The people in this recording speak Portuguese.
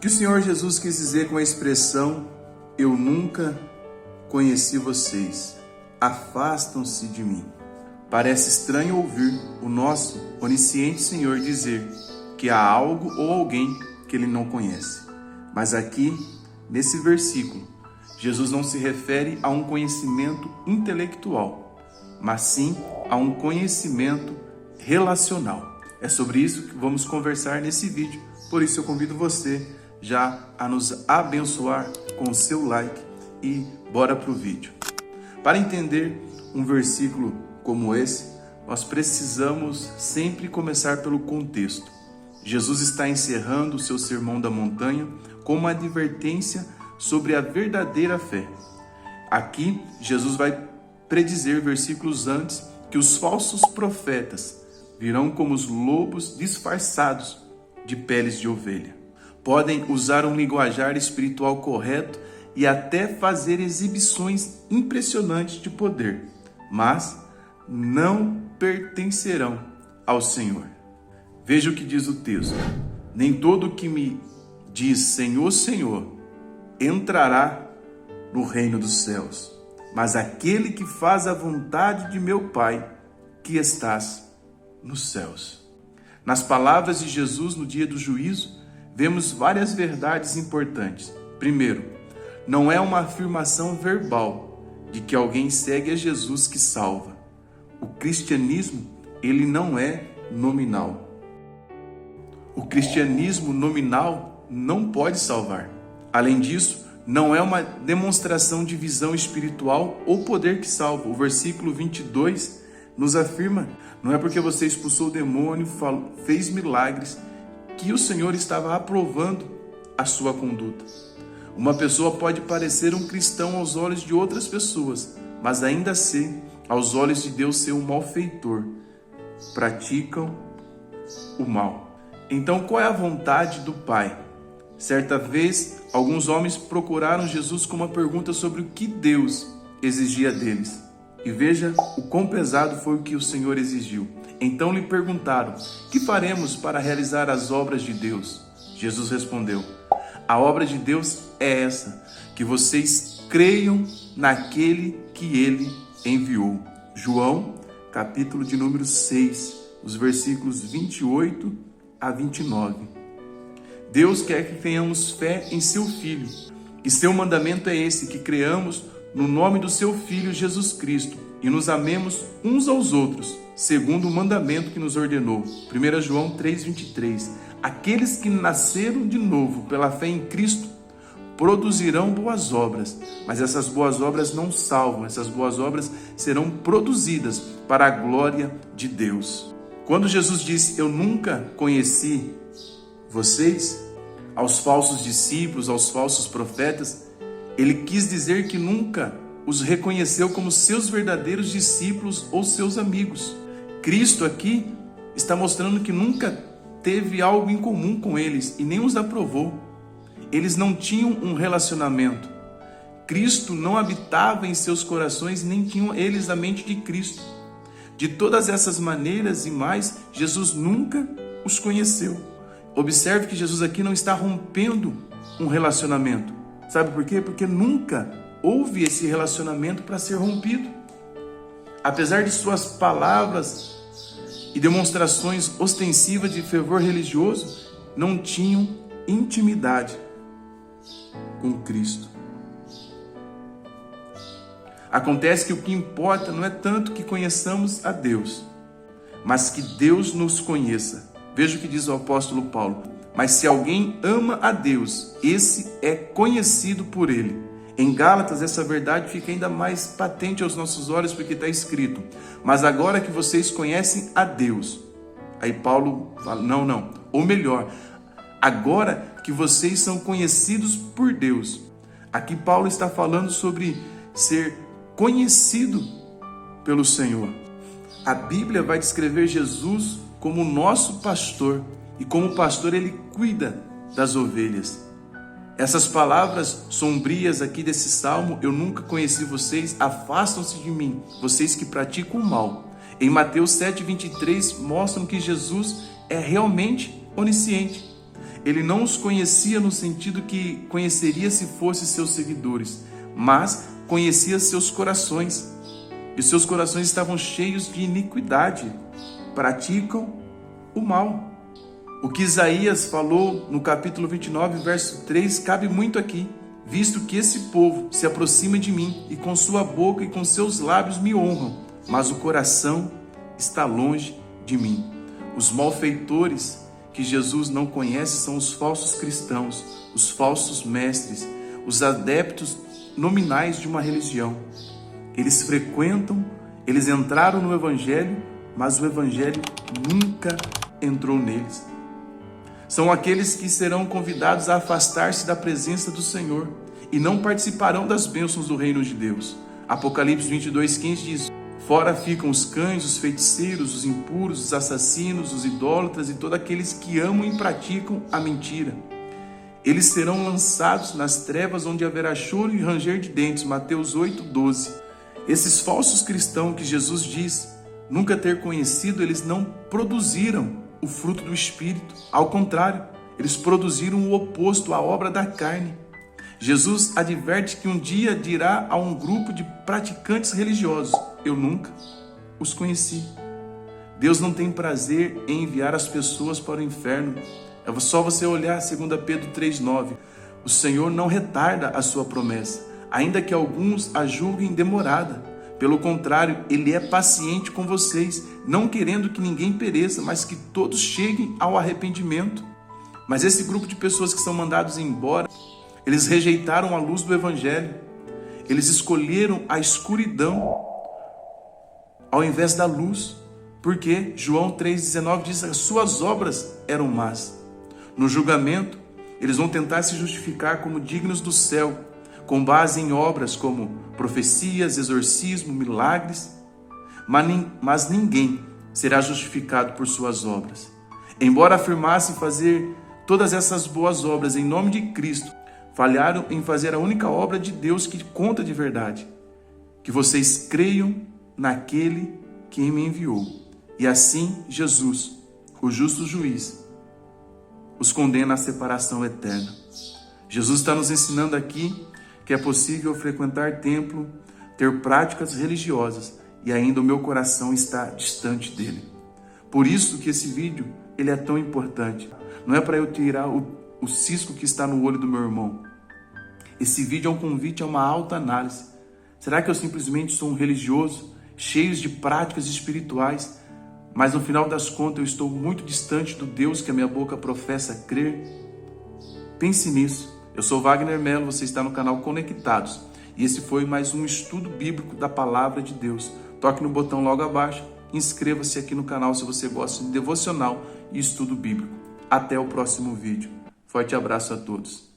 que o Senhor Jesus quis dizer com a expressão "eu nunca conheci vocês, afastam-se de mim"? Parece estranho ouvir o nosso onisciente Senhor dizer que há algo ou alguém que ele não conhece. Mas aqui, nesse versículo, Jesus não se refere a um conhecimento intelectual, mas sim a um conhecimento relacional. É sobre isso que vamos conversar nesse vídeo, por isso eu convido você já a nos abençoar com o seu like e bora pro vídeo. Para entender um versículo como esse, nós precisamos sempre começar pelo contexto. Jesus está encerrando o seu sermão da montanha com uma advertência sobre a verdadeira fé. Aqui, Jesus vai predizer versículos antes que os falsos profetas virão como os lobos disfarçados de peles de ovelha. Podem usar um linguajar espiritual correto e até fazer exibições impressionantes de poder, mas não pertencerão ao Senhor. Veja o que diz o texto: nem todo que me diz Senhor, Senhor, entrará no reino dos céus, mas aquele que faz a vontade de meu Pai, que estás nos céus. Nas palavras de Jesus no dia do juízo, vemos várias verdades importantes. Primeiro, não é uma afirmação verbal de que alguém segue a Jesus que salva. O cristianismo, ele não é nominal. O cristianismo nominal não pode salvar. Além disso, não é uma demonstração de visão espiritual ou poder que salva. O versículo 22 nos afirma: não é porque você expulsou o demônio, fez milagres, que o Senhor estava aprovando a sua conduta. Uma pessoa pode parecer um cristão aos olhos de outras pessoas, mas ainda assim, aos olhos de Deus, ser um malfeitor. Praticam o mal. Então, qual é a vontade do Pai? Certa vez, alguns homens procuraram Jesus com uma pergunta sobre o que Deus exigia deles. E veja o quão pesado foi o que o Senhor exigiu. Então lhe perguntaram: que faremos para realizar as obras de Deus? Jesus respondeu: a obra de Deus é essa, que vocês creiam naquele que Ele enviou. João, capítulo de número 6, os versículos 28 a 29. Deus quer que tenhamos fé em seu Filho, e seu mandamento é esse, que creamos no nome do seu Filho Jesus Cristo e nos amemos uns aos outros, segundo o mandamento que nos ordenou. 1 João 3,23. Aqueles que nasceram de novo pela fé em Cristo produzirão boas obras, mas essas boas obras não salvam, essas boas obras serão produzidas para a glória de Deus. Quando Jesus disse: eu nunca conheci vocês, aos falsos discípulos, aos falsos profetas, ele quis dizer que nunca os reconheceu como seus verdadeiros discípulos ou seus amigos. Cristo aqui está mostrando que nunca teve algo em comum com eles e nem os aprovou. Eles não tinham um relacionamento. Cristo não habitava em seus corações, nem tinham eles a mente de Cristo. De todas essas maneiras e mais, Jesus nunca os conheceu. Observe que Jesus aqui não está rompendo um relacionamento. Sabe por quê? Porque nunca houve esse relacionamento para ser rompido. Apesar de suas palavras e demonstrações ostensivas de fervor religioso, não tinham intimidade com Cristo. Acontece que o que importa não é tanto que conheçamos a Deus, mas que Deus nos conheça. Veja o que diz o apóstolo Paulo: mas se alguém ama a Deus, esse é conhecido por Ele. Em Gálatas, essa verdade fica ainda mais patente aos nossos olhos, porque está escrito: mas agora que vocês conhecem a Deus. Aí Paulo fala: não, ou melhor, agora que vocês são conhecidos por Deus. Aqui Paulo está falando sobre ser conhecido pelo Senhor. A Bíblia vai descrever Jesus como nosso pastor, e como pastor ele cuida das ovelhas. Essas palavras sombrias aqui desse salmo: eu nunca conheci vocês, afastam-se de mim, vocês que praticam o mal. Em Mateus 7,23 mostram que Jesus é realmente onisciente. ele não os conhecia no sentido que conheceria se fossem seus seguidores, mas conhecia seus corações. E seus corações estavam cheios de iniquidade, praticam o mal. O que Isaías falou no capítulo 29, verso 3, cabe muito aqui. Visto que esse povo se aproxima de mim e com sua boca e com seus lábios me honram, mas o coração está longe de mim. Os malfeitores que Jesus não conhece são os falsos cristãos, os falsos mestres, os adeptos nominais de uma religião. Eles frequentam, eles entraram no Evangelho, mas o Evangelho nunca entrou neles. São aqueles que serão convidados a afastar-se da presença do Senhor e não participarão das bênçãos do reino de Deus. Apocalipse 22:15 diz: fora ficam os cães, os feiticeiros, os impuros, os assassinos, os idólatras e todos aqueles que amam e praticam a mentira. Eles serão lançados nas trevas onde haverá choro e ranger de dentes. Mateus 8:12. Esses falsos cristãos que Jesus diz nunca ter conhecido, eles não produziram o fruto do Espírito. Ao contrário, eles produziram o oposto, a obra da carne. Jesus adverte que um dia dirá a um grupo de praticantes religiosos: eu nunca os conheci. Deus não tem prazer em enviar as pessoas para o inferno. É só você olhar 2 Pedro 3:9. O Senhor não retarda a sua promessa, ainda que alguns a julguem demorada. Pelo contrário, Ele é paciente com vocês, não querendo que ninguém pereça, mas que todos cheguem ao arrependimento. Mas esse grupo de pessoas que são mandados embora, eles rejeitaram a luz do Evangelho. Eles escolheram a escuridão ao invés da luz. Porque João 3,19 diz que as suas obras eram más. No julgamento, eles vão tentar se justificar como dignos do céu, com base em obras como profecias, exorcismo, milagres, mas ninguém será justificado por suas obras. Embora afirmassem fazer todas essas boas obras em nome de Cristo, falharam em fazer a única obra de Deus que conta de verdade: que vocês creiam naquele que me enviou. E assim Jesus, o justo juiz, os condena à separação eterna. Jesus está nos ensinando aqui que é possível frequentar templo, ter práticas religiosas e ainda o meu coração está distante dele. Por isso que esse vídeo ele é tão importante. Não é para eu tirar o cisco que está no olho do meu irmão. Esse vídeo é um convite a uma autoanálise. Será que eu simplesmente sou um religioso, cheio de práticas espirituais, mas no final das contas eu estou muito distante do Deus que a minha boca professa crer? Pense nisso. Eu sou Wagner Mello, você está no canal Conectados. E esse foi mais um estudo bíblico da Palavra de Deus. Toque no botão logo abaixo, inscreva-se aqui no canal se você gosta de devocional e estudo bíblico. Até o próximo vídeo. Forte abraço a todos.